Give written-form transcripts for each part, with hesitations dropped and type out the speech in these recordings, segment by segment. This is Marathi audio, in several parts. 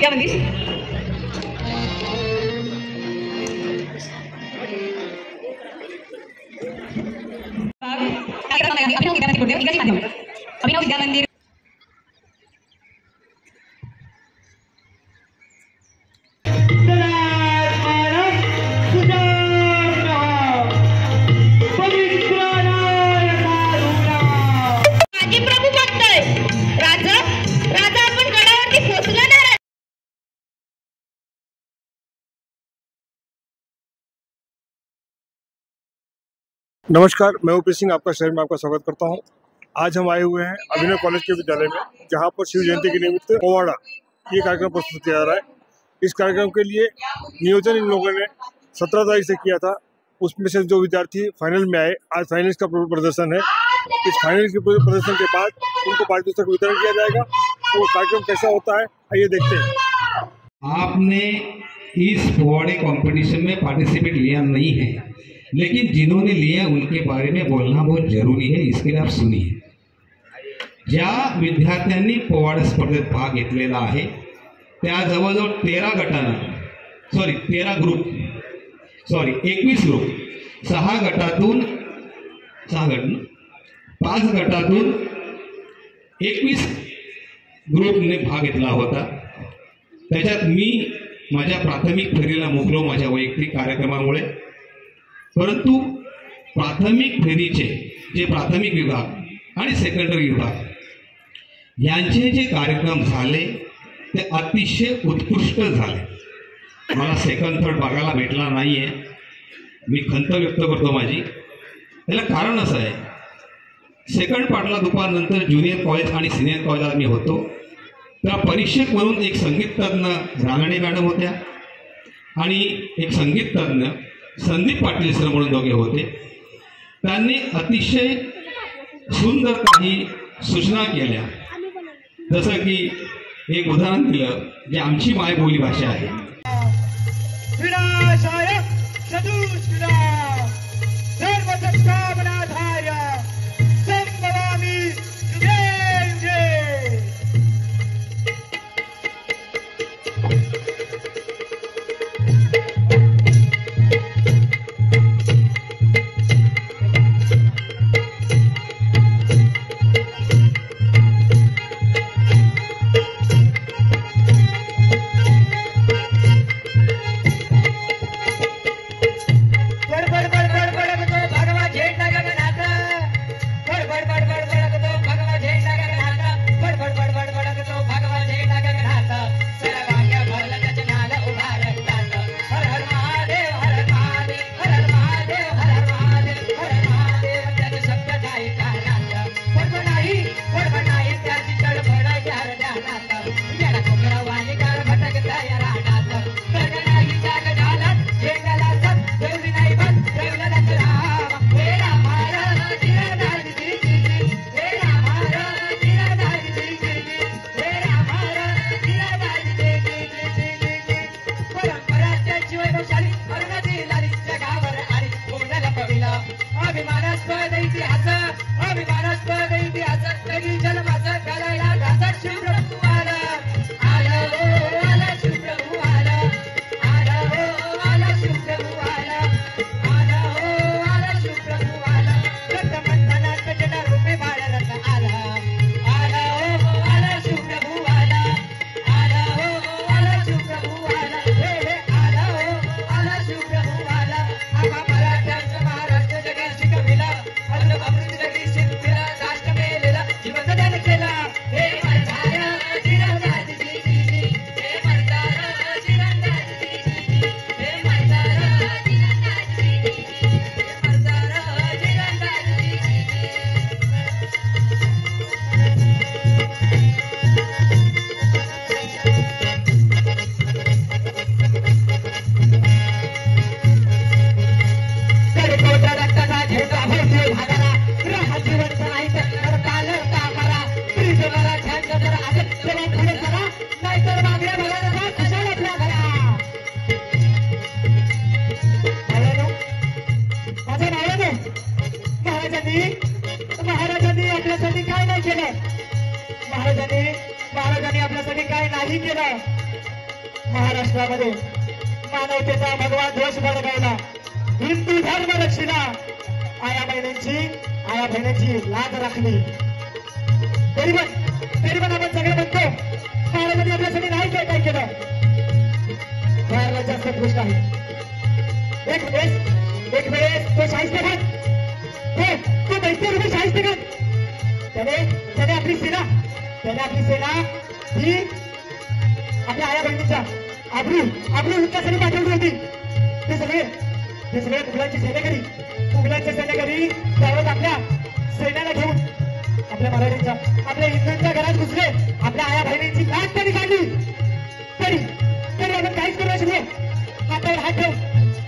विद्यामंदिर अभिनव विद्यामंदिर नमस्कार, मैं ओपी सिंह आपका शहर में आपका स्वागत करता हूं। आज हम आए हुए हैं अभिनव कॉलेज के विद्यालय में, जहां पर शिव जयंती के निमित्त पोवाड़ा ये कार्यक्रम प्रस्तुत किया जा रहा है। इस कार्यक्रम के लिए नियोजन इन लोगों ने 17 तारीख से किया था। उसमें से जो विद्यार्थी फाइनल में आए, आज फाइनल्स का प्रदर्शन है। इस फाइनल के प्रदर्शन के बाद उनको पारितोषिक वितरण किया जाएगा। तो कार्यक्रम कैसा होता है आइए देखते हैं। आपने इस पोवाड़े कॉम्पिटिशन में पार्टिसिपेट लिया नहीं है, लेकिन जिन्होंने लिया उनके बारे में बोलना बहुत जरूरी है। इसके लिए आप सुनिए। ज्या विद्यार्थ्यांनी पोवाडा स्पर्धेत भाग घेतलेला आहे त्या जवळजवळ 21 ग्रुप 5 गटातून 21 ग्रुपने भाग घेतला होता। त्याच्यात मी माझ्या प्राथमिक फेरीला मुकलो माझ्या वैयक्तिक कार्यक्रमामुळे, परंतु प्राथमिक फेरीचे जे प्राथमिक विभाग आणि सेकंडरी विभाग यांचे जे कार्यक्रम झाले ते अतिशय उत्कृष्ट झाले। मला सेकंड थर्ड बघायला भेटला नाहीये, मी खंत व्यक्त करतो माझी। त्याला कारण असं आहे, सेकंड पार्टला दुपारनंतर ज्युनियर कॉलेज आणि सिनियर कॉलेजात मी होतो। त्या परीक्षक म्हणून एक संगीत तज्ञ रानडे मॅडम होत्या आणि एक संगीत तज्ञ संदीप पाटील सर म्हणून दोघे होते। त्यांनी अतिशय सुंदर काही सूचना केल्या, जसं की एक उदाहरण दिलं जे आमची मायबोली भाषा आहे। महाराजांनी आपल्यासाठी काय नाही केलं। महाराष्ट्रामध्ये मानवतेचा भगवा ध्वज फडकावला, हिंदू धर्म रक्षिला, आया बहिणींची लाज राखली. तरी पण आपण सगळे म्हणतो महाराजांनी आपल्यासाठी नाही काय केलं, फारला जास्त गोष्ट आहे. एक वेळेस तो शाहिस्तेखान, तो दैत्य शाहिस्तेखान, त्याने आपली सेना ही आपल्या आया बहिणीचा आबरू विकासाने पाठवली होती. ते सगळे मुघलांचे सैन्यकरी त्यावेळेस आपल्या सैन्याला घेऊन आपल्या मराठींच्या आपल्या हिंदूंच्या घरात घुसले, आपल्या आया बहिणींची लाट त्यांनी काढली. तरी आपण काहीच करू शकलो, हातावर हात ठेवून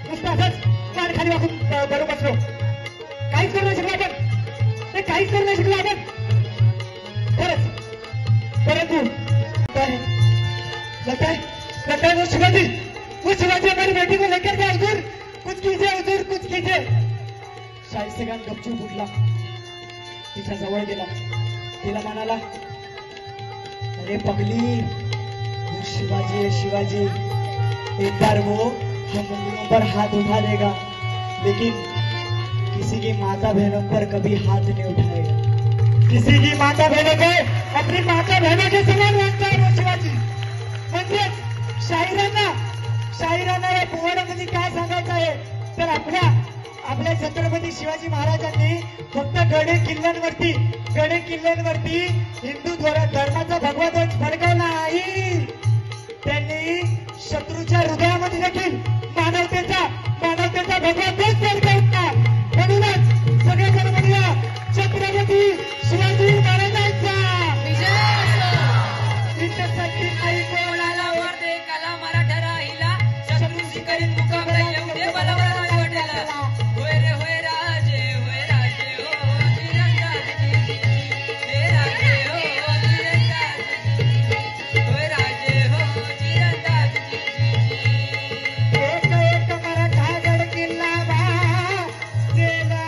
नुसतं असंच मान खाली वाकून धरून बसलो. काहीच करू नाही शकलो आपण खरंच. परंतु लगता है वो शिवाजी हमारी बेटी को लेकर गया, हुजूर कुछ कीजिए. शाहिस्तेखान गपचूप उठला, तिच्या जवळ गेला, तिला म्हणाला, अरे पगली, शिवाजी एक बार वो हम उंगलियों पर हाथ उठा देगा, लेकिन किसी की माता बहनों पर कभी हाथ नहीं उठाएगा. किसी की माता बहनों को अपनी माता बहनों के समान मानता है वो शिवाजी. म्हणजे शाहिरांना या पोवाड्यामध्ये काय सांगायचं आहे तर आपल्या छत्रपती शिवाजी महाराजांनी फक्त गडे किल्ल्यांवरती हिंदू धर्माचा भगवा ध्वज फडकावला नाही, त्यांनी शत्रूच्या हृदयामध्ये देखील मानवतेचा भगवा ध्वज फडकावला. म्हणूनच सगळेजण म्हणूया छत्रपती शिवाजी महाराजांचा विजय असो. आई कोणाला वाटते कला मराठा राहिला, शत्रूशी करीत मुकाबला येऊ दे बलवाला वाटेला. होय राजे हो तिरंदाजी, हे राजे हो तिरंदाजी, होय राजे हो तिरंदाजी. एक मराठा गड किल्ला भासेला,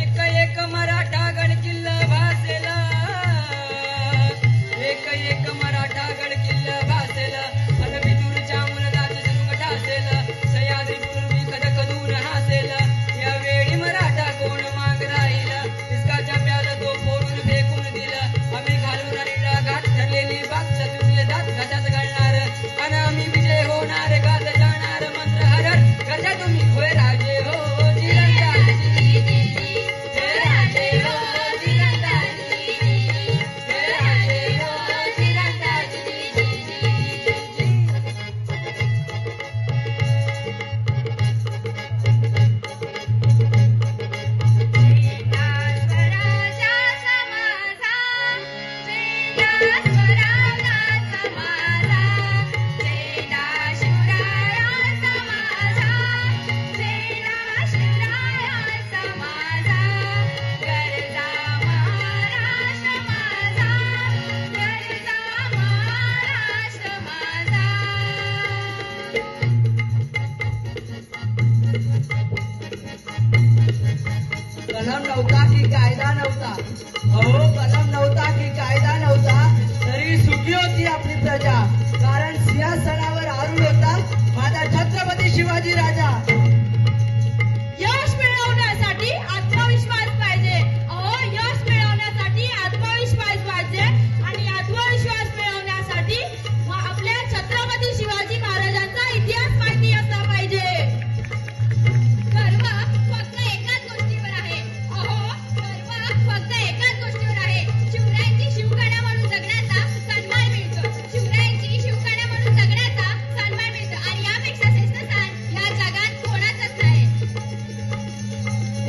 एक मराठा गड किल्ला भासेला, एक मराठा गड किल्ला भासेला. अनबिदूरच्या मुलगाचे सुरुंग ठासेला, सह्याद्री पूर्वी कदक दूर हासेला. यावेळी मराठा कोण माग राहिला, इसकाच्या प्याला तो फोडून फेकून दिला. आम्ही घालून राहिला घाट ठरलेली बाग, चतुर्ले दात घाटात घालणार, आणि आम्ही विजय होणार गात जाणार. मंत्र हरड गजा तुम्ही, होय राजे हो तिरंदाजी, हे राजे हो तिरंदाजी, हे राजे हो तिरंदाजी. कलम नव्हता की कायदा नव्हता, कलम नव्हता की कायदा नव्हता, तरी सुखी होती आपली प्रजा, कारण सिंहासनावर आरूढ होता माझा छत्रपती शिवाजी राजा. यश मिळवण्यासाठी आत्मविश्वास पाहिजे, यश मिळवण्यासाठी आत्मविश्वास पाहिजे, आणि आत्मविश्वास मिळवण्यासाठी आपल्या छत्रपती शिवाजी महाराजांचा इतिहास माहिती असला पाहिजे. गर्व फक्त एकाच गोष्टीवर आहे, गर्व फक्त एकाच गोष्टीवर आहे, शिवरायांची शिवकन्या म्हणून जगण्याचा सन्मान मिळतो, शिवरायांची शिवकन्या म्हणून जगण्याचा सन्मान मिळतो, आणि यापेक्षा श्रेष्ठ स्थान या जगात कोणाचंच नाही.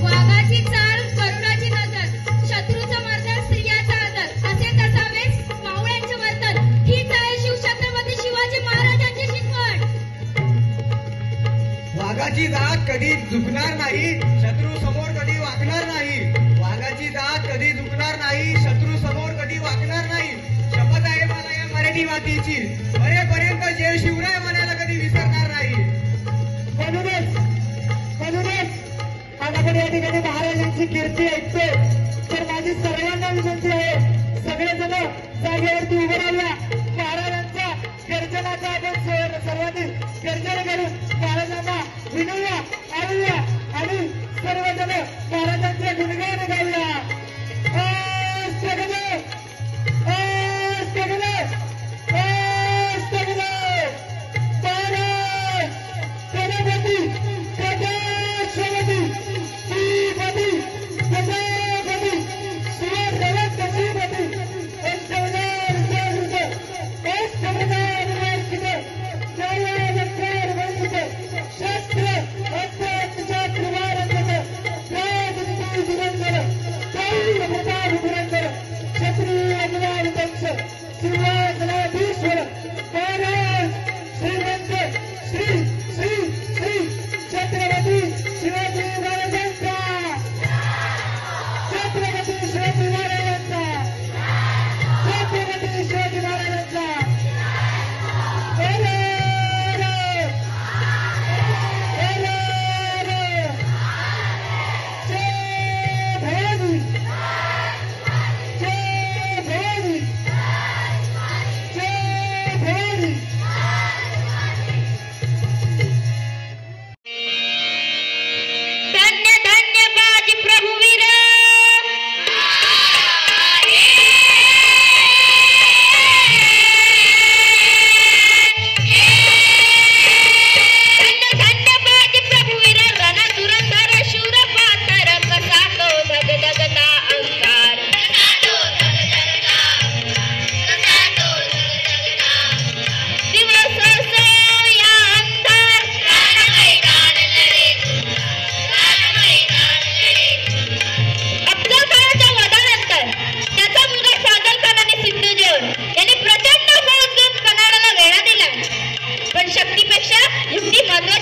वाघाची चाल, करुणाची नजर, शत्रूचं मर्दन, स्त्रियाचा आदर, असे तसावेच मावळ्यांचे वर्तन, हीच आहे शिवछत्रपती शिवाजी महाराजांची शिकवण. वाघाची दात कधी झुकणार नाही, शत्रू समोर कधी वाकणार नाही. वाघाची दात कधी झुकणार नाही, शत्रू समोर कधी वाकणार नाही. शपथ आहे मला या मराठी मातीची, मरेपर्यंत जय शिवराय म्हणायला कधी विसरणार नाही. म्हणूनच आज आपण या ठिकाणी महाराजांची कीर्ती ऐकतो, तर माझी सर्वांना विनंती आहे, सगळेजण जागेवरती उभे राहूया, महाराजांच्या गर्जनाचा आपण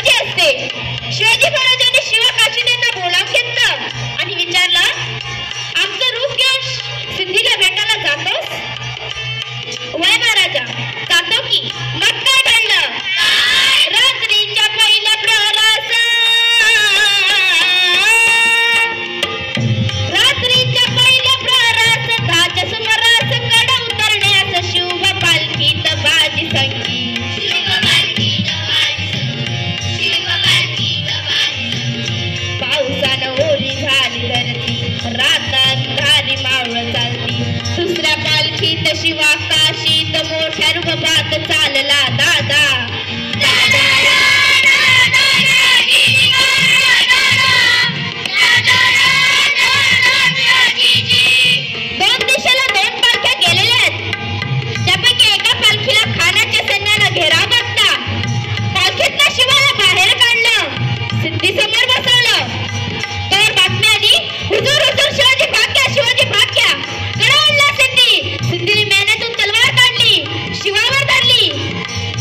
महत्वाची असते. शिवाजी महाराजांनी शिवकाशीनेंना बोलावून घेतलं आणि विचारलं, आमचं रूप घेऊन सिद्धीला भेटायला जातोस? वय महाराजा, जातो की. मग काय घडलं? रात्रीच्या पहिल्या प्रहरास, रात्रीच्या पहिल्या प्रहरास दहाच्या सुमारास कड उतरण्यास शुभ पालखीत बाजी संगी. पावसानं ओली झाली धरती, रात अंधारी मावळ चालती. दुसऱ्या पालखीत शिवा काशीत मोठ्या रुबाबात चालला दादा. दोन दिशेला दोन पालख्या गेलेल्या आहेत. त्यापैकी एका पालखीला खानाच्या सैन्यानं घेराव घातला. पालखीतनं शिवाला बाहेर काढलं, सिद्धी समोर बसवलं. तर बातमी आली, हुजूर हुजूर शिवाजी भाग्या, शिवाजी भाग्या. गडावला सिद्धी. सिद्धीने मेहनतून तलवार काढली, शिवावर धरली.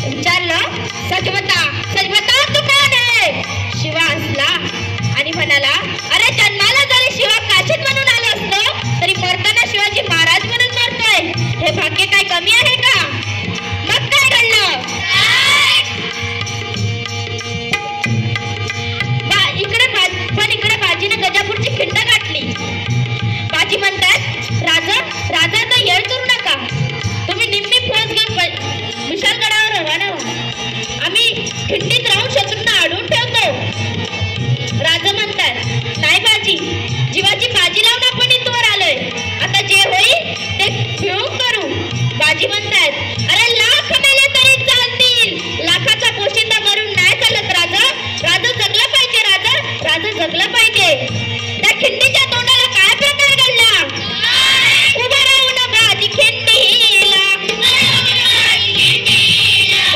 विचारलं, सच बता, सच बता, तू कोण आहे? शिवा हसला आणि म्हणाला, अरे जन्माला जरी शिवा काशीत म्हणून आलो असतो तरी मरताना शिवाजी महाराज म्हणून मरतोय. हे भाग्य काय कमी आहे का? मग काय घडलं? इकडे बाजीने गजापूरची खिंड गाठली. बाजी म्हणतात, राजाचा येळ करू नका. तुम्ही निम्मी फौज घेऊन विशालगडावर रवाना व्हा. आम्ही खिंडीत राहून शत्रूंना अडवून ठेवतो. राजा म्हणतात, नाही बाजी, जीवाची बाजी लावून आपण इथवर आलोय. आता जे होईल ते मिळून करू. बाजी म्हणतात, अरे लाख मेले तरी चालतील, लाखाचा पोशिंदा करून नाही चालत राजा. राजा जगला पाहिजे, राजा जगला पाहिजे. त्या खिंडीच्या तोंडाला काय प्रकार घडला? उभा राहून बाजी खिंडीला,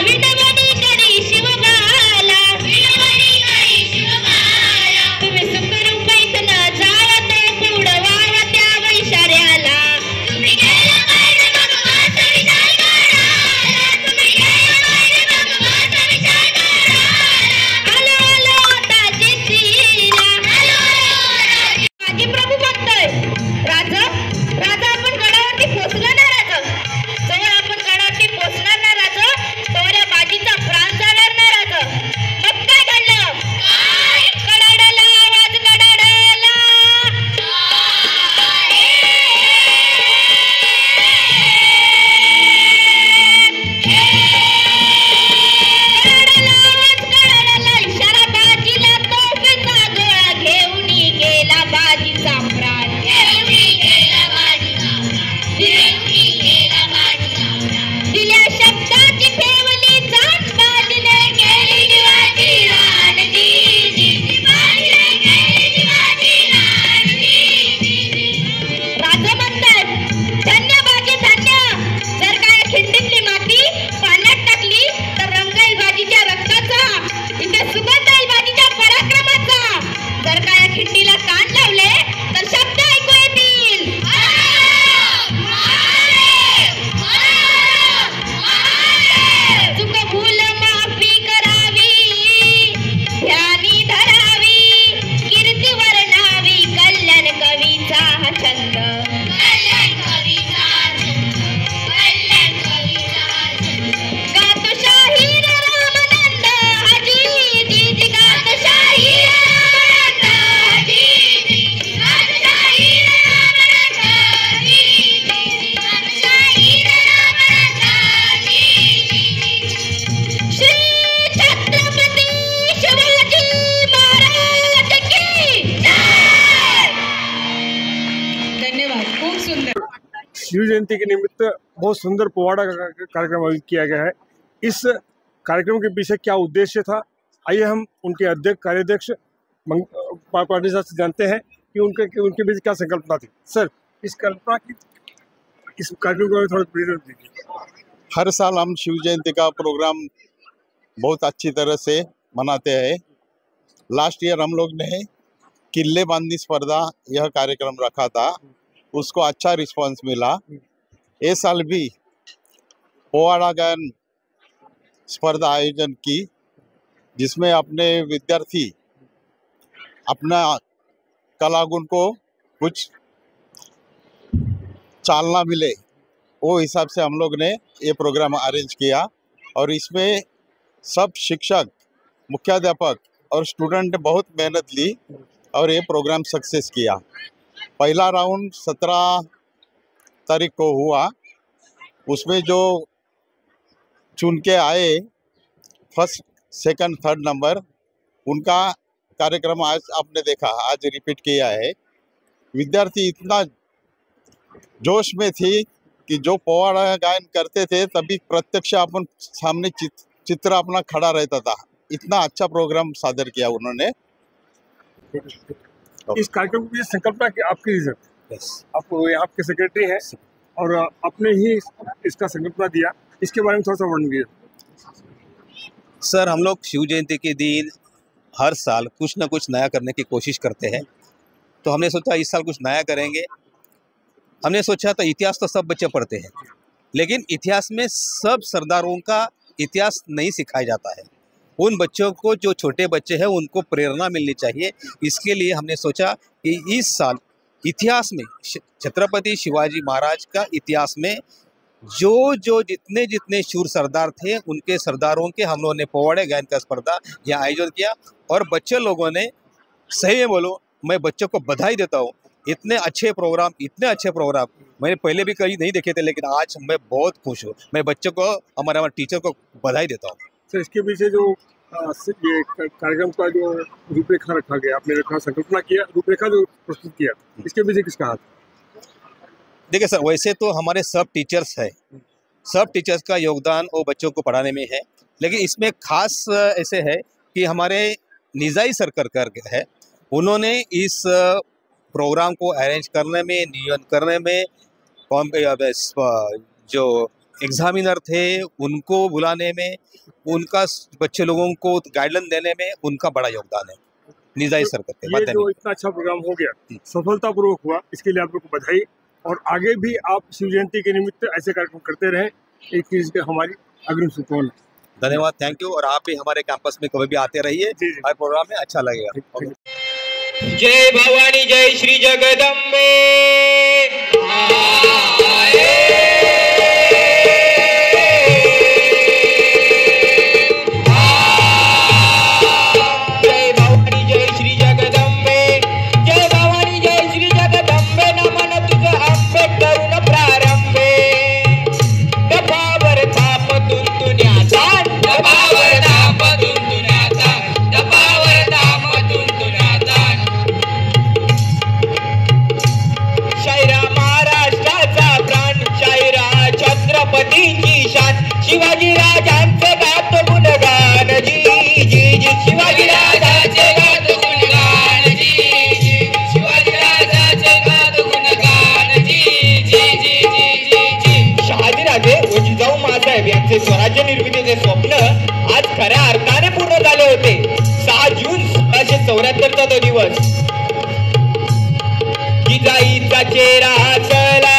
विडवणी करी शिवबाला. तुम्ही सुखरूपैत न जावत पुढवावा त्या इशाऱ्याला. बाजी प्रभू बघतोय, राजा आपण गडावरती पोहोचलो ना राजा. जवळ आपण गडावरती पोहोचणार ना राजा, तोवर या बाजीचा प्राण जाणार ना राजा. मग काय घडलं? कडाडला आवाज, कडाडला. कडाडला इशारा बाजीला, तोफेचा गोळा घेऊन गेला बाजीचा प्राण. दिल्या शब्दाची ठेवली जाण, बाजीने केली जीवाची रान. राजा म्हणतात, धन्य बाजी धन्य. जर काय खिंडीतली माती पाण्यात टाकली तर रंग येईल बाजीच्या रक्ताचा, इथे सुगंध येईल बाजीच्या पराक्रमाचा. जर काय खिंडीला कान लावले तर शब्द ऐकू येतील. चूक भूल माफी करावी, ध्यानी धरावी, कीर्ती वर्णावी, कल्याण कवीचा हा छंद. गातो शाहीर रामानंद हाजी जी, गातो शाहीर रामानंद हाजी, गातो शाहीर रामानंद हाजी, गातो शाहीर रामानंद हाजी. श्री छत्रपती शिवाजी महाराज की जय. धन्यवाद, खूप सुंदर. शिव जयंती के निमित्त बहुत सुंदर पोवाड़ा का कार्यक्रम आयोजित किया गया है। इस कार्यक्रम के पीछे क्या उद्देश्य था, आइए हम उनके अध्यक्ष कार्याध्यक्ष पाटिल साहब से जानते हैं कि उनके बीच क्या संकल्पना थी। सर, इस कल्पना की इस कार्यक्रम को थोड़ा प्रेरणा दीजिए। हर साल हम शिव जयंती का प्रोग्राम बहुत अच्छी तरह से मनाते हैं। लास्ट ईयर हम लोग ने किले बांधनी स्पर्धा यह कार्यक्रम रखा था, उसको अच्छा रिस्पांस मिला। ये साल भी पोवाड़ा गायन स्पर्धा आयोजन की जिसमें अपने विद्यार्थी अपना कला गुण को कुछ चालना मिले, वो हिसाब से हम लोग ने ये प्रोग्राम अरेंज किया। और इसमें सब शिक्षक, मुख्याध्यापक और स्टूडेंट ने बहुत मेहनत ली और ये प्रोग्राम सक्सेस किया। पहला राउंड 17 तारीख को हुआ, उसमें जो चुन के आए फर्स्ट, सेकंड, थर्ड नंबर, उनका कार्यक्रम आज आपने देखा, आज रिपीट किया है। विद्यार्थी इतना जोश में थी कि जो पोवाड़ा गायन करते थे तभी प्रत्यक्ष अपन सामने चित्र अपना खड़ा रहता था। इतना अच्छा प्रोग्राम सादर किया उन्होंने। इस कार्यक्रम की संकल्पना की आपकी सर? आप यहाँ के सेक्रेटरी हैं और आपने ही इसका संकल्पना दिया, इसके बारे में थोड़ा सा वर्णन कीजिए। सर, हम लोग शिव जयंती के दिन हर साल कुछ ना कुछ नया करने की कोशिश करते हैं, तो हमने सोचा इस साल कुछ नया करेंगे। हमने सोचा तो इतिहास तो सब बच्चे पढ़ते हैं, लेकिन इतिहास में सब सरदारों का इतिहास नहीं सिखाया जाता है। उन बच्चों को, जो छोटे बच्चे हैं, उनको प्रेरणा मिलनी चाहिए। इसके लिए हमने सोचा कि इस साल इतिहास में छत्रपति शिवाजी महाराज का इतिहास में जो जितने जितने शूर सरदार थे, उनके सरदारों के हम लोगों ने पोवाड़े गायन का स्पर्धा यहाँ आयोजन किया। और बच्चे लोगों ने, सही में बोलो, मैं बच्चों को बधाई देता हूँ। इतने अच्छे प्रोग्राम मैंने पहले भी कहीं नहीं देखे थे, लेकिन आज मैं बहुत खुश हूँ। मैं बच्चों को, हमारे टीचर को बधाई देता हूँ। सर, इसके पीछे जो ये कार्यक्रम का जो रूपरेखा रखा गया, आपने रखा, संकल्पना किया, रूपरेखा जो प्रस्तुत किया, इसके पीछे किसका हाथ? देखिए सर, वैसे तो हमारे सब टीचर्स है, सब टीचर्स का योगदान वो बच्चों को पढ़ाने में है, लेकिन इसमें खास ऐसे है कि हमारे निजाई सर कर है, उन्होंने इस प्रोग्राम को अरेंज करने में, नियंत्रण करने में, जो एग्जामिनर थे उनको बुलाने में, उनका बच्चे लोगों को गाइडलाइन देने में उनका बड़ा योगदान है। निजाई सर करते ये जो इतना अच्छा प्रोग्राम हो गया, सफलतापूर्वक हुआ, इसके लिए आप लोग को बधाई। और आगे भी आप शिव जयंती के निमित्त ऐसे कार्यक्रम करते रहें, एक चीज की हमारी अग्रिम शुभकामनाएं। धन्यवाद, थैंक यू। और आप भी हमारे कैंपस में कभी भी आते रहिए, हर प्रोग्राम में अच्छा लगेगा। जय भवानी, जय श्री जगदम्बे। शिवाजी राजांचे गातो गुणगान जी जी जी, शिवाजी राजांचे गातो गुणगान जी जी, शिवाजी राजांचे गातो गुणगान जी जी जी जी जी जी। शहाजीराजे व जिजाऊ माँसाहेब यांचे स्वराज्य निर्मितीचे स्वप्न आज खऱ्या अर्थाने पूर्ण झाले होते। 6 जून 1774 तो दिवस, जिजाईचा चेहरा हसला,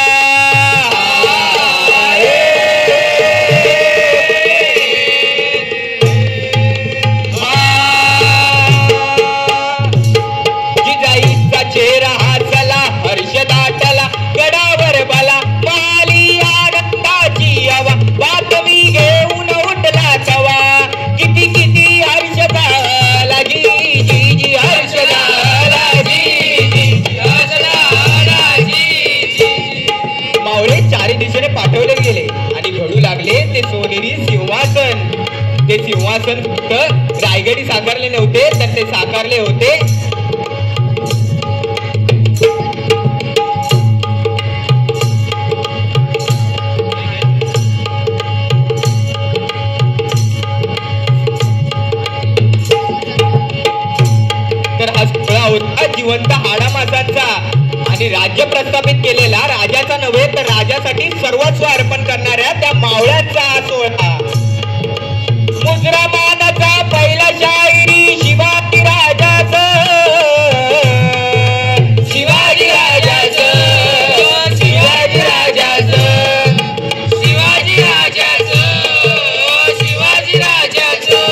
पाठवले गेले आणि घडू लागले ते सोनेरी सिंहासन। ते सिंहासन फक्त रायगडी साकारले नव्हते, तर ते साकारले होते तर हा सोहळा होता जिवंत हाडामासांचा आणि राज्य प्रस्थापित केलेला राजाचा नव्हे तर राजासाठी सर्वस्व अर्पण करणाऱ्या त्या मावळ्यांचा हा सोहळा। मुजरामानाचा पहिला शाहिरी शिवाजी राजाचा, शिवाजी राजाचा, शिवाजी राजाचा, शिवाजी राजाचा, शिवाजी राजाचा।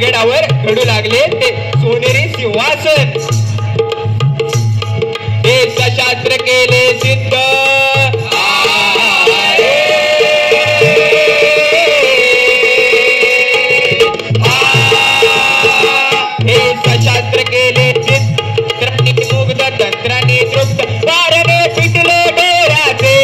रायगडावर घडू लागले ते सोनेरी सिंहासन. हे सशास्त्र केले सिद्ध हे सशास्त्र केले चित्रांनी मुग्ध तंत्रांनी तृप्त वारणे पिटले डोळ्याचे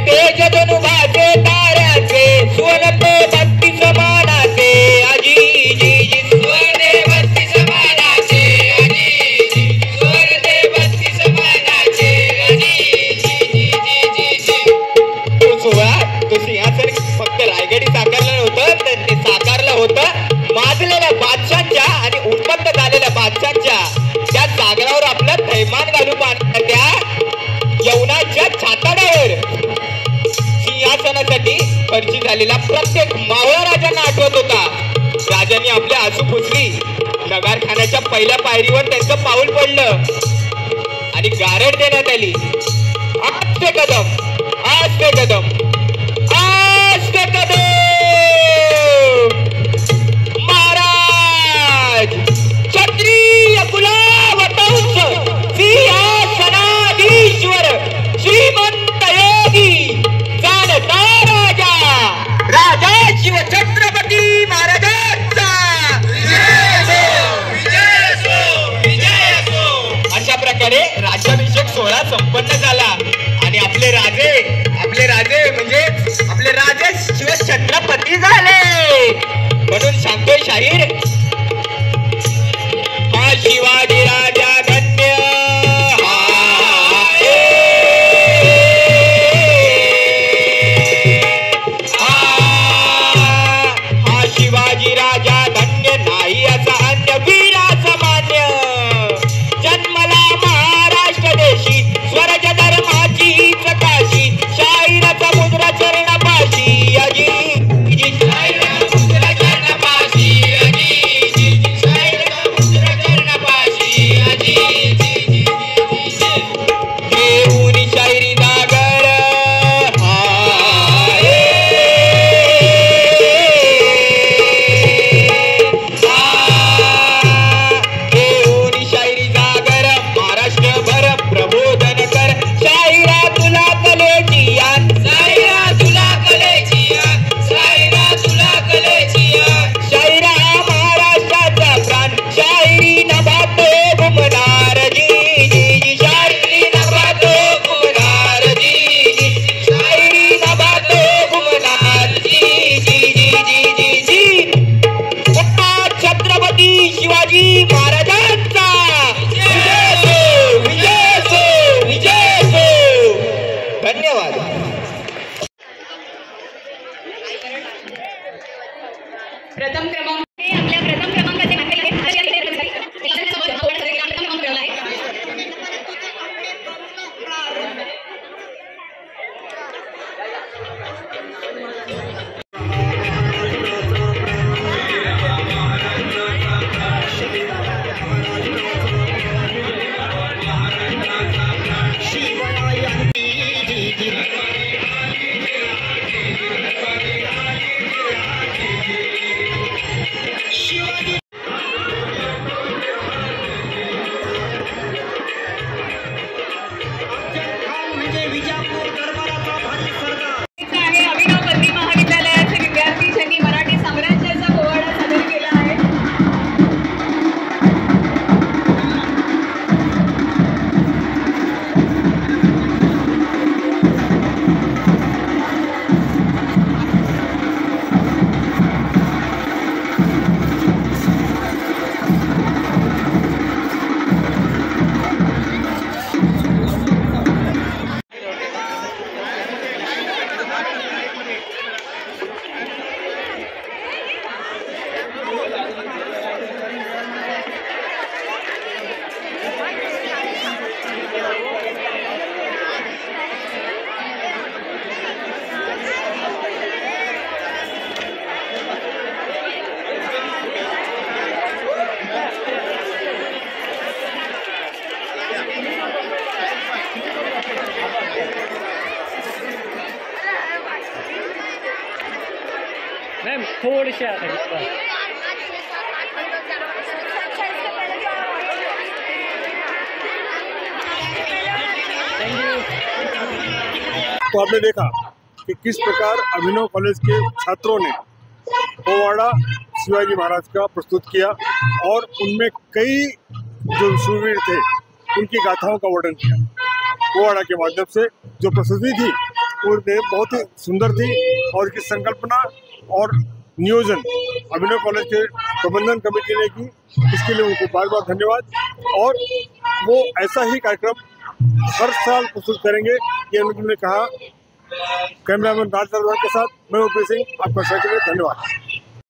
तेज धनुभाचे ताऱ्याचे स्वरते भक्ती समानाचे अजी जी जी स्वरते भक्ती समानाचे अजी जी स्वरते भक्ती समानाचे अजी जी जी जी जी जी. तो सोहळा तो सिंहासन फक्त रायगडी साकारलं नव्हतं, तर ते साकारलं होतं माजलेल्या बादशांच्या आणि उत्पन्न झालेल्या बादशांच्या त्या सागरावर आपलं थैमान घालू पाहण्याच्या त्या यवनाच्या छाताडावर सिंहासनासाठी खर्ची झालेला प्रत्येक मावळा राजांना आठवत होता. राजांनी आपल्या आसू पुसली. नगारखान्याच्या पहिल्या पायरीवर त्यांचं पाऊल पडलं आणि गारड देण्यात आली. आस्ते कदम आस्ते कदम आस्ते कदम. महाराज क्षत्रिय कुलावतंस सिंहासनाधीश्वर श्रीमंत योगी जाणता राजा राजा शिव छत्रपती महाराजांचा अशा प्रकारे राज्याभिषेक सोहळा संपन्न झाला आणि आपले राजे म्हणजे आपले राजे शिव छत्रपती झाले. म्हणून सांगतोय शाहीर हा शिवाजी राजा धन्य हा शिवाजी राजा धन्य नाही असा अन्य वीराचा मान्य. जन्मला महाराष्ट्र देशी स्वराज्य धर्माची काशी शाहिराचा मुद्रा चरणापाशी अजी मॅम थोडीशी आता तो आपने देखा कि किस प्रकार अभिनव कॉलेज के छात्रों ने पोवाड़ा शिवाजी महाराज का प्रस्तुत किया और उनमें कई जो शूरवीर थे उनकी गाथाओं का वर्णन किया। पोवाड़ा के माध्यम से जो प्रस्तुति थी वो बहुत ही सुंदर थी और इसकी संकल्पना और नियोजन अभिनव कॉलेज के प्रबंधन कमेटी ने की, इसके लिए उनको बार बार धन्यवाद। और वो ऐसा ही कार्यक्रम हर साल प्रस्तुत करेंगे, ये उन्होंने कहा। कैमरामैन राज के साथ मैं ओपी सिंह, आपका धन्यवाद।